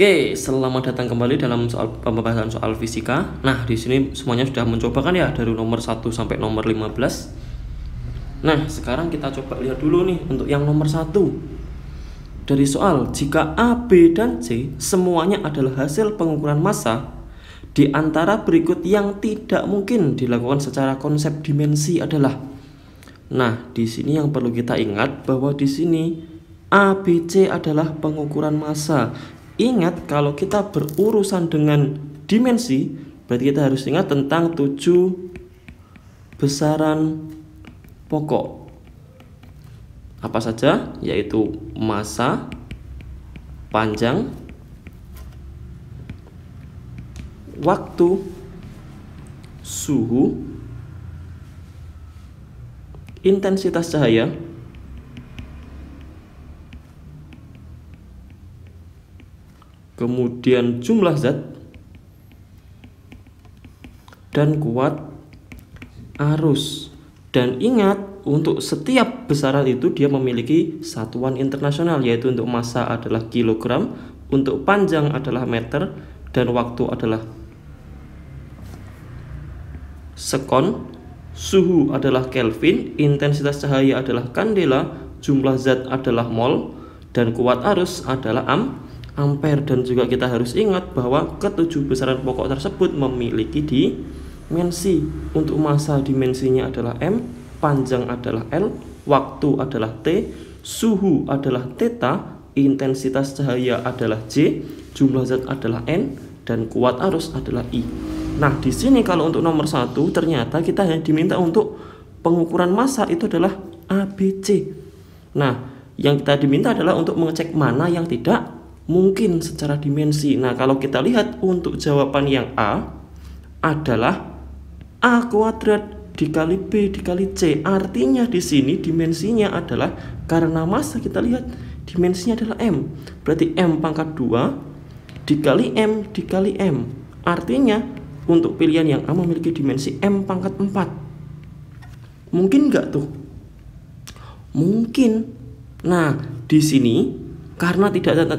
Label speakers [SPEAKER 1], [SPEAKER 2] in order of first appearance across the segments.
[SPEAKER 1] Oke, selamat datang kembali dalam pembahasan soal fisika. Nah, di sini semuanya sudah mencoba kan ya, dari nomor 1 sampai nomor 15. Nah, sekarang kita coba lihat dulu nih untuk yang nomor 1. Dari soal, jika A, B, dan C semuanya adalah hasil pengukuran massa, di antara berikut yang tidak mungkin dilakukan secara konsep dimensi adalah. Nah, di sini yang perlu kita ingat bahwa di sini A, B, C adalah pengukuran massa. Ingat, kalau kita berurusan dengan dimensi, berarti kita harus ingat tentang 7 besaran pokok. Apa saja? Yaitu massa, panjang, waktu, suhu, intensitas cahaya, kemudian jumlah zat, dan kuat arus. Dan ingat, untuk setiap besaran itu dia memiliki satuan internasional, yaitu untuk massa adalah kilogram, untuk panjang adalah meter, dan waktu adalah sekon, suhu adalah Kelvin, intensitas cahaya adalah kandela, jumlah zat adalah mol, dan kuat arus adalah ampere. Dan juga kita harus ingat bahwa ketujuh besaran pokok tersebut memiliki dimensi. Untuk massa dimensinya adalah M, panjang adalah L, waktu adalah T, suhu adalah theta, intensitas cahaya adalah J, jumlah zat adalah N, dan kuat arus adalah I. Nah, di sini kalau untuk nomor 1 ternyata kita hanya diminta untuk pengukuran massa itu adalah ABC. Nah, yang kita diminta adalah untuk mengecek mana yang tidak mungkin secara dimensi. Nah, kalau kita lihat untuk jawaban yang A adalah A kuadrat dikali B dikali C. Artinya di sini dimensinya adalah, karena massa kita lihat dimensinya adalah M, berarti M pangkat 2 dikali M dikali M. Artinya untuk pilihan yang A memiliki dimensi M pangkat 4. Mungkin nggak tuh? Mungkin. Nah, di sini karena tidak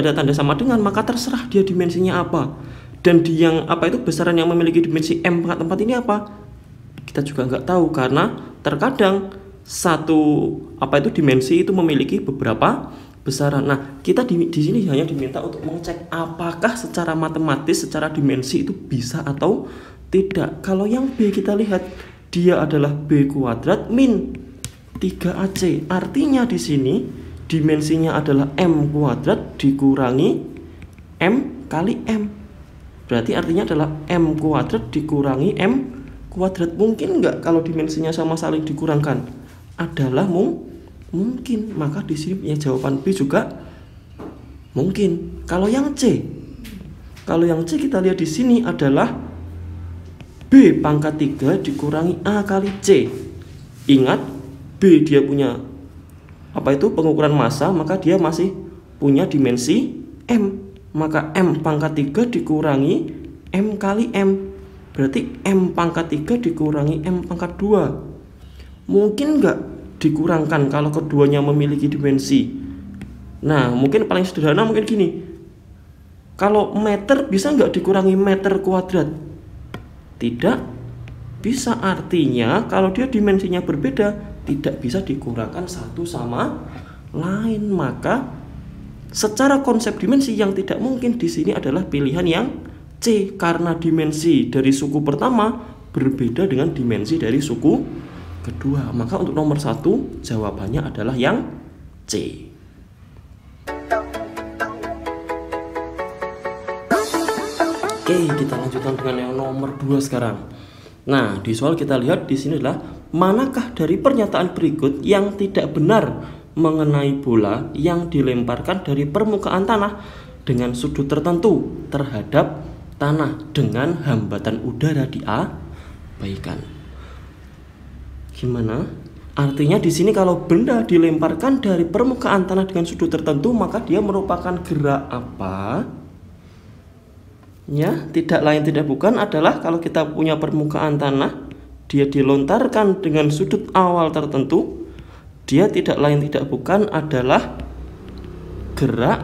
[SPEAKER 1] ada tanda sama dengan, maka terserah dia dimensinya apa. Dan di yang apa itu besaran yang memiliki dimensi M pangkat 4 ini apa? Kita juga nggak tahu, karena terkadang satu apa itu dimensi itu memiliki beberapa besaran. Nah, kita di sini hanya diminta untuk mengecek apakah secara matematis, secara dimensi itu bisa atau tidak. Kalau yang B kita lihat dia adalah B kuadrat min 3AC. Artinya di sini dimensinya adalah M kuadrat dikurangi M kali M. Berarti artinya adalah M kuadrat dikurangi M kuadrat. Mungkin nggak kalau dimensinya sama saling dikurangkan? Adalah mungkin. Maka di sini punya jawaban B juga mungkin. Kalau yang C kita lihat di sini adalah B pangkat 3 dikurangi A kali C. Ingat, B dia punya apa itu pengukuran massa, maka dia masih punya dimensi M. Maka M pangkat 3 dikurangi M kali M, berarti M pangkat 3 dikurangi M pangkat 2. Mungkin nggak dikurangkan kalau keduanya memiliki dimensi? Nah, mungkin paling sederhana mungkin gini, kalau meter bisa nggak dikurangi meter kuadrat? Tidak bisa. Artinya kalau dia dimensinya berbeda, tidak bisa dikurangkan satu sama lain. Maka secara konsep dimensi yang tidak mungkin di sini adalah pilihan yang C, karena dimensi dari suku pertama berbeda dengan dimensi dari suku kedua. Maka untuk nomor 1 jawabannya adalah yang C. Oke, kita lanjutkan dengan yang nomor 2 sekarang. Nah, di soal kita lihat di sini adalah manakah dari pernyataan berikut yang tidak benar mengenai bola yang dilemparkan dari permukaan tanah dengan sudut tertentu terhadap tanah dengan hambatan udara diabaikan. Gimana? Artinya di sini kalau benda dilemparkan dari permukaan tanah dengan sudut tertentu, maka dia merupakan gerak apa? Ya, tidak lain tidak bukan adalah kalau kita punya permukaan tanah, dia dilontarkan dengan sudut awal tertentu, dia tidak lain tidak bukan adalah gerak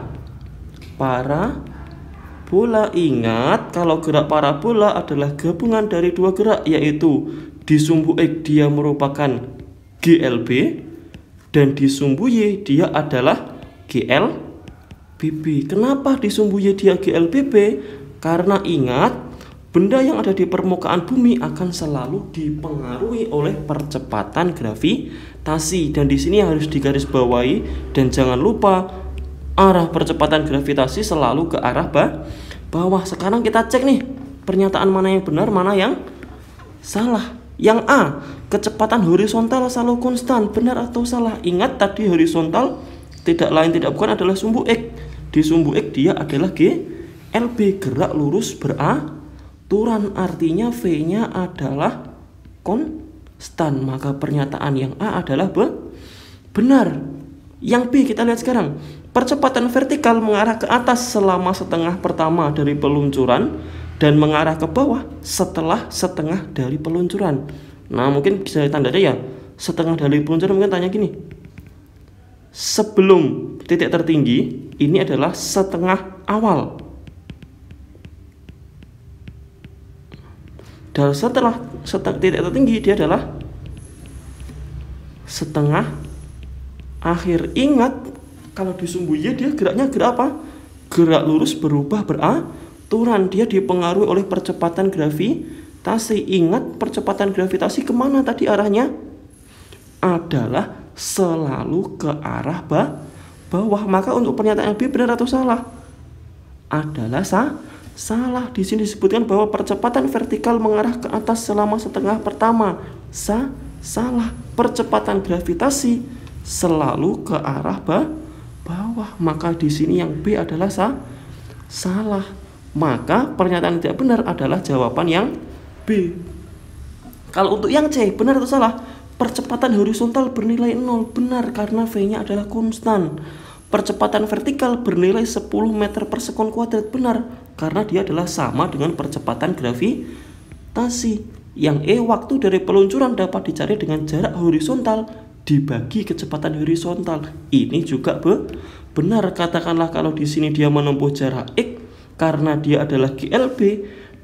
[SPEAKER 1] parabola. Ingat, kalau gerak parabola adalah gabungan dari dua gerak, yaitu di sumbu X dia merupakan GLB dan di sumbu Y dia adalah GLBB. Kenapa di sumbu Y dia GLBB? Karena ingat, benda yang ada di permukaan bumi akan selalu dipengaruhi oleh percepatan gravitasi, dan di sini harus digarisbawahi dan jangan lupa arah percepatan gravitasi selalu ke arah bawah. Sekarang kita cek nih, pernyataan mana yang benar, mana yang salah. Yang A, kecepatan horizontal selalu konstan, benar atau salah? Ingat tadi horizontal tidak lain tidak bukan adalah sumbu X. Di sumbu X dia adalah GLB, gerak lurus beraturan, artinya V-nya adalah konstan. Maka pernyataan yang A adalah benar. Yang B kita lihat sekarang. Percepatan vertikal mengarah ke atas selama setengah pertama dari peluncuran dan mengarah ke bawah setelah setengah dari peluncuran. Nah, mungkin bisa ditandai ya. Setengah dari peluncuran mungkin tanya gini. Sebelum titik tertinggi, ini adalah setengah awal. Dan setelah titik tertinggi dia adalah setengah akhir. Ingat, kalau di sumbu Y dia geraknya gerak apa? Gerak lurus berubah beraturan. Dia dipengaruhi oleh percepatan gravitasi. Ingat, percepatan gravitasi kemana tadi arahnya? Adalah selalu ke arah bawah. Maka untuk pernyataan B benar atau salah? Adalah salah. Di sini disebutkan bahwa percepatan vertikal mengarah ke atas selama setengah pertama. Salah. Percepatan gravitasi selalu ke arah bawah. Maka di sini yang B adalah salah. Maka pernyataan tidak benar adalah jawaban yang B. Kalau untuk yang C, benar atau salah? Percepatan horizontal bernilai 0, benar karena V-nya adalah konstan. Percepatan vertikal bernilai 10 meter per sekon kuadrat, benar karena dia adalah sama dengan percepatan gravitasi. Yang E, waktu dari peluncuran dapat dicari dengan jarak horizontal dibagi kecepatan horizontal. Ini juga benar. Katakanlah kalau di sini dia menempuh jarak X, karena dia adalah GLB,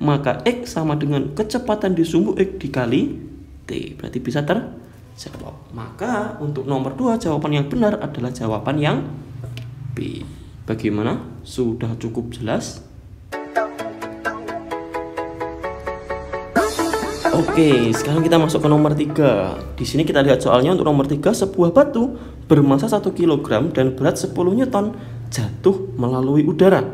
[SPEAKER 1] maka X sama dengan kecepatan di sumbu X dikali T. Berarti bisa terjawab. Maka untuk nomor 2 jawaban yang benar adalah jawaban yang B. Bagaimana? Sudah cukup jelas? Oke, sekarang kita masuk ke nomor 3. Di sini kita lihat soalnya. Untuk nomor 3, sebuah batu bermassa 1 kg dan berat 10 Newton jatuh melalui udara.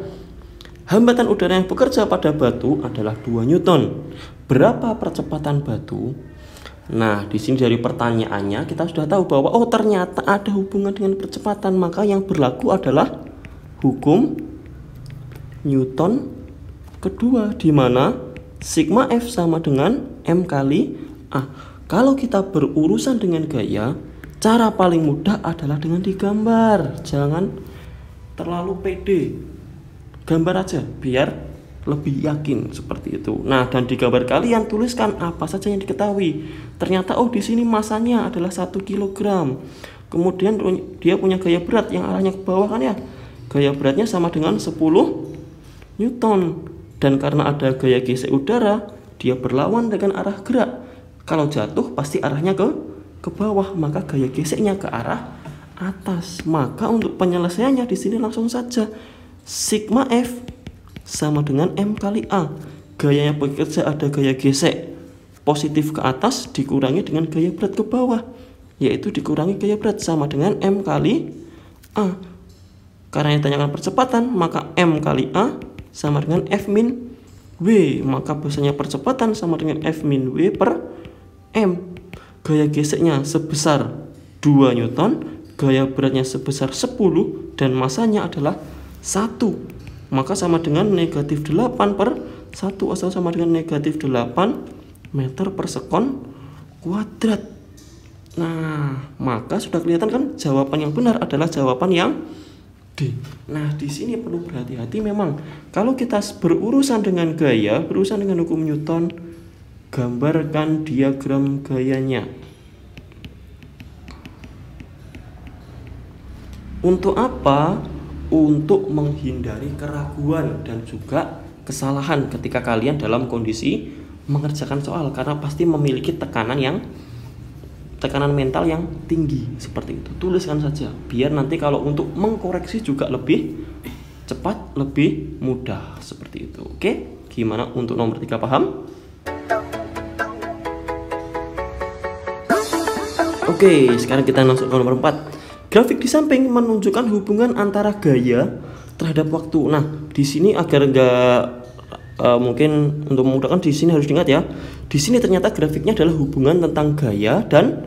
[SPEAKER 1] Hambatan udara yang bekerja pada batu adalah 2 Newton. Berapa percepatan batu? Nah, di sini dari pertanyaannya kita sudah tahu bahwa ternyata ada hubungan dengan percepatan. Maka yang berlaku adalah hukum Newton kedua, di mana sigma F sama dengan M kali A. Kalau kita berurusan dengan gaya, cara paling mudah adalah dengan digambar. Jangan terlalu pede, gambar aja biar lebih yakin seperti itu. Nah, dan di gambar kalian tuliskan apa saja yang diketahui. Ternyata di sini masanya adalah 1 kg. Kemudian dia punya gaya berat yang arahnya ke bawah kan ya. Gaya beratnya sama dengan 10 Newton. Dan karena ada gaya gesek udara, dia berlawan dengan arah gerak. Kalau jatuh pasti arahnya ke bawah, maka gaya geseknya ke arah atas. Maka untuk penyelesaiannya di sini langsung saja. Sigma F sama dengan M kali A. Gayanya bekerja ada gaya gesek positif ke atas dikurangi dengan gaya berat ke bawah, yaitu dikurangi gaya berat sama dengan M kali A. Karena yang ditanyakan percepatan, maka M kali A sama dengan F min W. Maka biasanya percepatan sama dengan F min W per M. Gaya geseknya sebesar 2 Newton, gaya beratnya sebesar 10, dan masanya adalah 1. Maka sama dengan negatif 8 per 1, atau sama dengan negatif 8 meter per sekon kuadrat. Nah, maka sudah kelihatan kan jawaban yang benar adalah jawaban yang D. Nah, di sini perlu berhati-hati memang. Kalau kita berurusan dengan gaya, berurusan dengan hukum Newton, gambarkan diagram gayanya. Untuk apa? Untuk menghindari keraguan dan juga kesalahan ketika kalian dalam kondisi mengerjakan soal, karena pasti memiliki tekanan mental yang tinggi seperti itu. Tuliskan saja biar nanti kalau untuk mengkoreksi juga lebih cepat, lebih mudah seperti itu. Oke, gimana untuk nomor 3 paham? Oke, sekarang kita masuk ke nomor 4. Grafik di samping menunjukkan hubungan antara gaya terhadap waktu. Nah, di sini agar enggak mungkin untuk memudahkan, di sini harus diingat ya. Di sini ternyata grafiknya adalah hubungan tentang gaya dan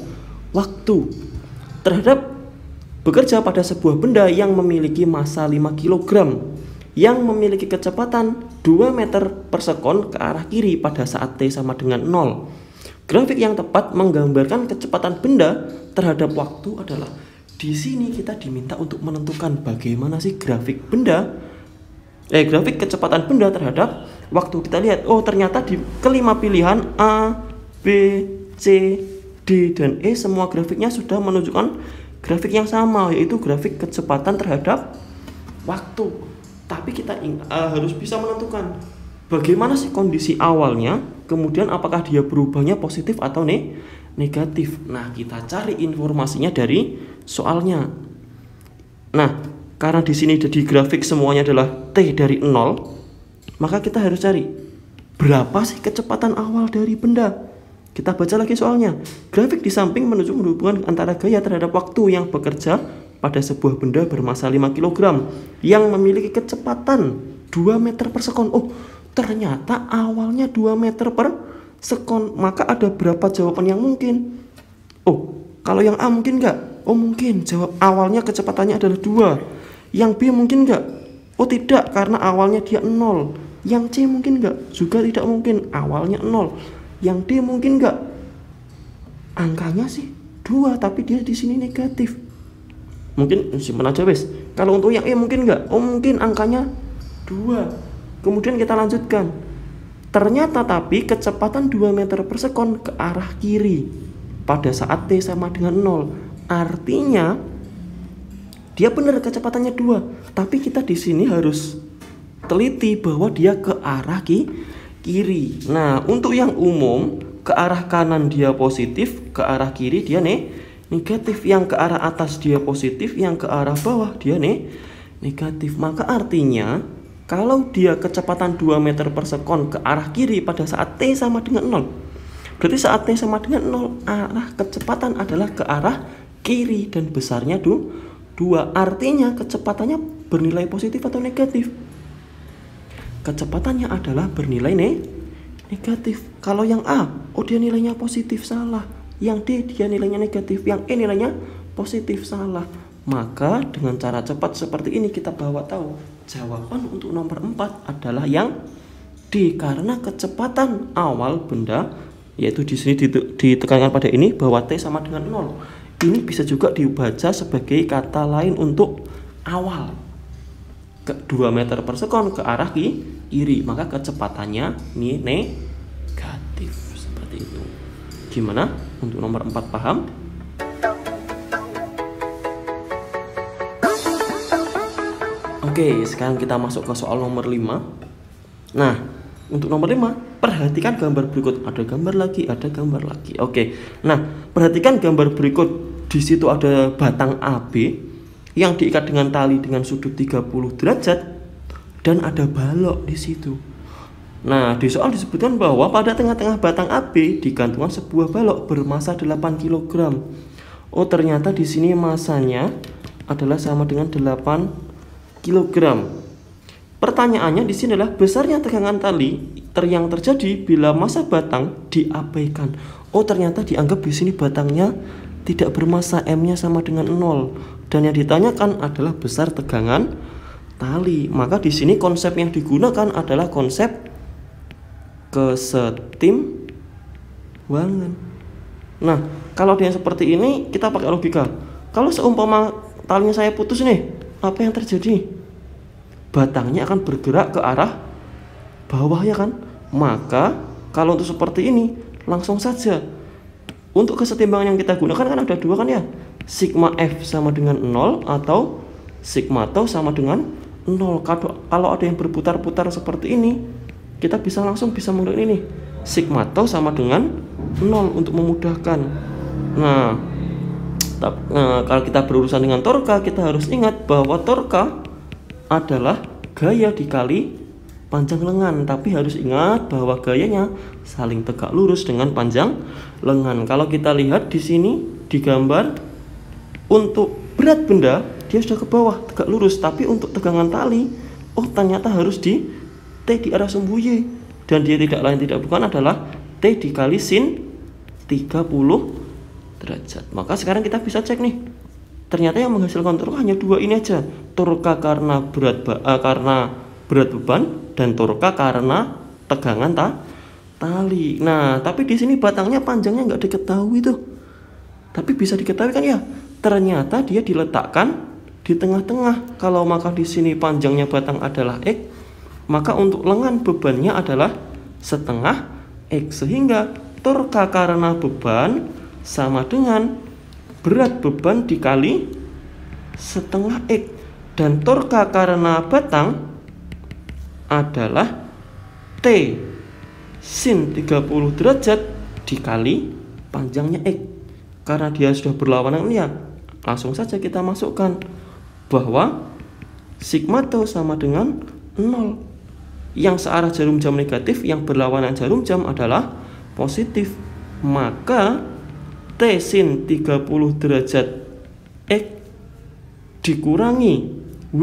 [SPEAKER 1] waktu terhadap bekerja pada sebuah benda yang memiliki massa 5 kg yang memiliki kecepatan 2 meter per sekon ke arah kiri pada saat T sama dengan 0. Grafik yang tepat menggambarkan kecepatan benda terhadap waktu adalah. Di sini kita diminta untuk menentukan bagaimana sih grafik kecepatan benda terhadap waktu. Kita lihat, oh ternyata di kelima pilihan A, B, C, D, dan E semua grafiknya sudah menunjukkan grafik yang sama, yaitu grafik kecepatan terhadap waktu. Tapi kita harus bisa menentukan bagaimana sih kondisi awalnya, kemudian apakah dia berubahnya positif atau negatif. Nah, kita cari informasinya dari soalnya. Nah, karena di sini di grafik semuanya adalah T dari 0, maka kita harus cari berapa sih kecepatan awal dari benda. Kita baca lagi soalnya. Grafik di samping menunjukkan hubungan antara gaya terhadap waktu yang bekerja pada sebuah benda bermassa 5 kg yang memiliki kecepatan 2 meter per sekon. Oh, ternyata awalnya 2 meter per sekon. Maka ada berapa jawaban yang mungkin? Oh, kalau yang A mungkin enggak? Oh mungkin, jawab awalnya kecepatannya adalah 2. Yang B mungkin enggak? Oh tidak, karena awalnya dia 0. Yang C mungkin enggak? Juga tidak mungkin, awalnya 0. Yang D mungkin enggak? Angkanya sih 2, tapi dia di sini negatif. Mungkin simpan aja wes. Kalau untuk yang E mungkin enggak? Oh mungkin, angkanya 2. Kemudian kita lanjutkan. Ternyata tapi kecepatan 2 meter per sekon ke arah kiri pada saat T sama dengan 0. Artinya dia benar kecepatannya 2, tapi kita di sini harus teliti bahwa dia ke arah kiri. Nah, untuk yang umum ke arah kanan dia positif, ke arah kiri dia negatif. Yang ke arah atas dia positif, yang ke arah bawah dia negatif. Maka artinya kalau dia kecepatan 2 meter per sekon ke arah kiri pada saat T sama dengan 0, berarti saat T sama dengan 0 arah kecepatan adalah ke arah kiri dan besarnya 2. Artinya kecepatannya bernilai positif atau negatif? Kecepatannya adalah bernilai negatif. Kalau yang A, oh dia nilainya positif, salah. Yang D dia nilainya negatif, yang E nilainya positif, salah. Maka dengan cara cepat seperti ini kita bawa tahu jawaban untuk nomor 4 adalah yang D, karena kecepatan awal benda, yaitu di sini ditekankan pada ini bahwa T sama dengan 0. Ini bisa juga dibaca sebagai kata lain untuk awal, ke 2 meter per sekon ke arah kiri, maka kecepatannya ini negatif seperti itu. Gimana untuk nomor 4 paham? Oke, sekarang kita masuk ke soal nomor 5. Nah, untuk nomor 5, perhatikan gambar berikut. Ada gambar lagi. Oke. Nah, perhatikan gambar berikut. Di situ ada batang AB yang diikat dengan tali dengan sudut 30 derajat dan ada balok di situ. Nah, di soal disebutkan bahwa pada tengah-tengah batang AB digantungkan sebuah balok bermassa 8 kg. Oh, ternyata di sini massanya adalah sama dengan 8 kg. Pertanyaannya di sini adalah besarnya tegangan tali yang terjadi bila massa batang diabaikan. Oh, ternyata dianggap di sini batangnya tidak bermassa, M-nya sama dengan 0, dan yang ditanyakan adalah besar tegangan tali. Maka di sini konsep yang digunakan adalah konsep kesetimbangan. Nah, kalau dia seperti ini kita pakai logika. Kalau seumpama talinya saya putus nih, apa yang terjadi? Batangnya akan bergerak ke arah bawah ya kan? Maka kalau untuk seperti ini langsung saja untuk kesetimbangan yang kita gunakan kan ada dua kan ya, sigma F sama dengan 0 atau sigma tau sama dengan 0. Kalau ada yang berputar-putar seperti ini, kita langsung bisa menggunakan ini, sigma tau sama dengan 0 untuk memudahkan. Nah, kalau kita berurusan dengan torka, kita harus ingat bahwa torka adalah gaya dikali panjang lengan, tapi harus ingat bahwa gayanya saling tegak lurus dengan panjang lengan. Kalau kita lihat di sini di gambar, untuk berat benda dia sudah ke bawah tegak lurus, tapi untuk tegangan tali, oh ternyata harus di T di arah sumbu Y, dan dia tidak lain tidak bukan adalah T dikali sin 30 derajat. Maka sekarang kita bisa cek nih, ternyata yang menghasilkan torka hanya dua ini aja, torka karena berat beban dan torka karena tegangan tali. Nah, tapi di sini batangnya panjangnya nggak diketahui tuh. Tapi bisa diketahui kan ya? Ternyata dia diletakkan di tengah-tengah. Kalau maka di sini panjangnya batang adalah X, maka untuk lengan bebannya adalah setengah X, sehingga torka karena beban sama dengan berat beban dikali setengah X, dan torka karena batang adalah T sin 30 derajat dikali panjangnya X. Karena dia sudah berlawanan ya, langsung saja kita masukkan bahwa sigma tau sama dengan 0. Yang searah jarum jam negatif, yang berlawanan jarum jam adalah positif. Maka T sin 30 derajat X dikurangi W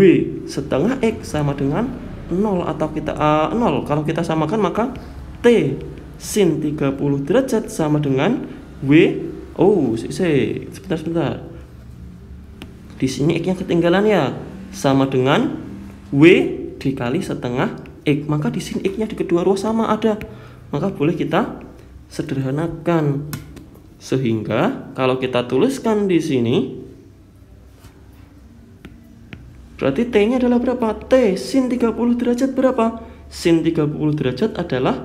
[SPEAKER 1] setengah X sama dengan 0, atau kita 0. Kalau kita samakan maka T sin 30 derajat sama dengan W. Oh, sebentar. Di sini X-nya ketinggalan ya, sama dengan W dikali setengah X. Maka di sini X-nya di kedua ruas sama ada. Maka boleh kita sederhanakan. Sehingga kalau kita tuliskan di sini, berarti T-nya adalah berapa? T sin 30 derajat berapa? Sin 30 derajat adalah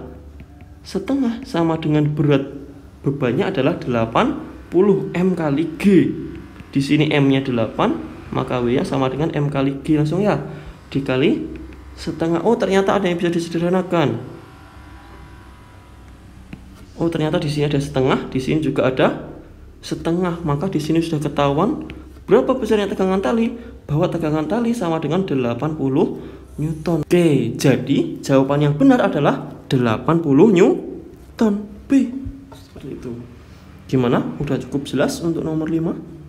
[SPEAKER 1] setengah, sama dengan berat bebannya adalah 80 M kali G. Di sini M-nya 8, maka W-nya sama dengan M kali G langsung ya, dikali setengah. Oh, ternyata ada yang bisa disederhanakan. Oh, ternyata di sini ada setengah, di sini juga ada setengah. Maka di sini sudah ketahuan berapa besarnya tegangan tali, bahwa tegangan tali sama dengan 80 Newton. Oke, jadi jawaban yang benar adalah 80 Newton. B. Seperti itu. Gimana? Udah cukup jelas untuk nomor 5?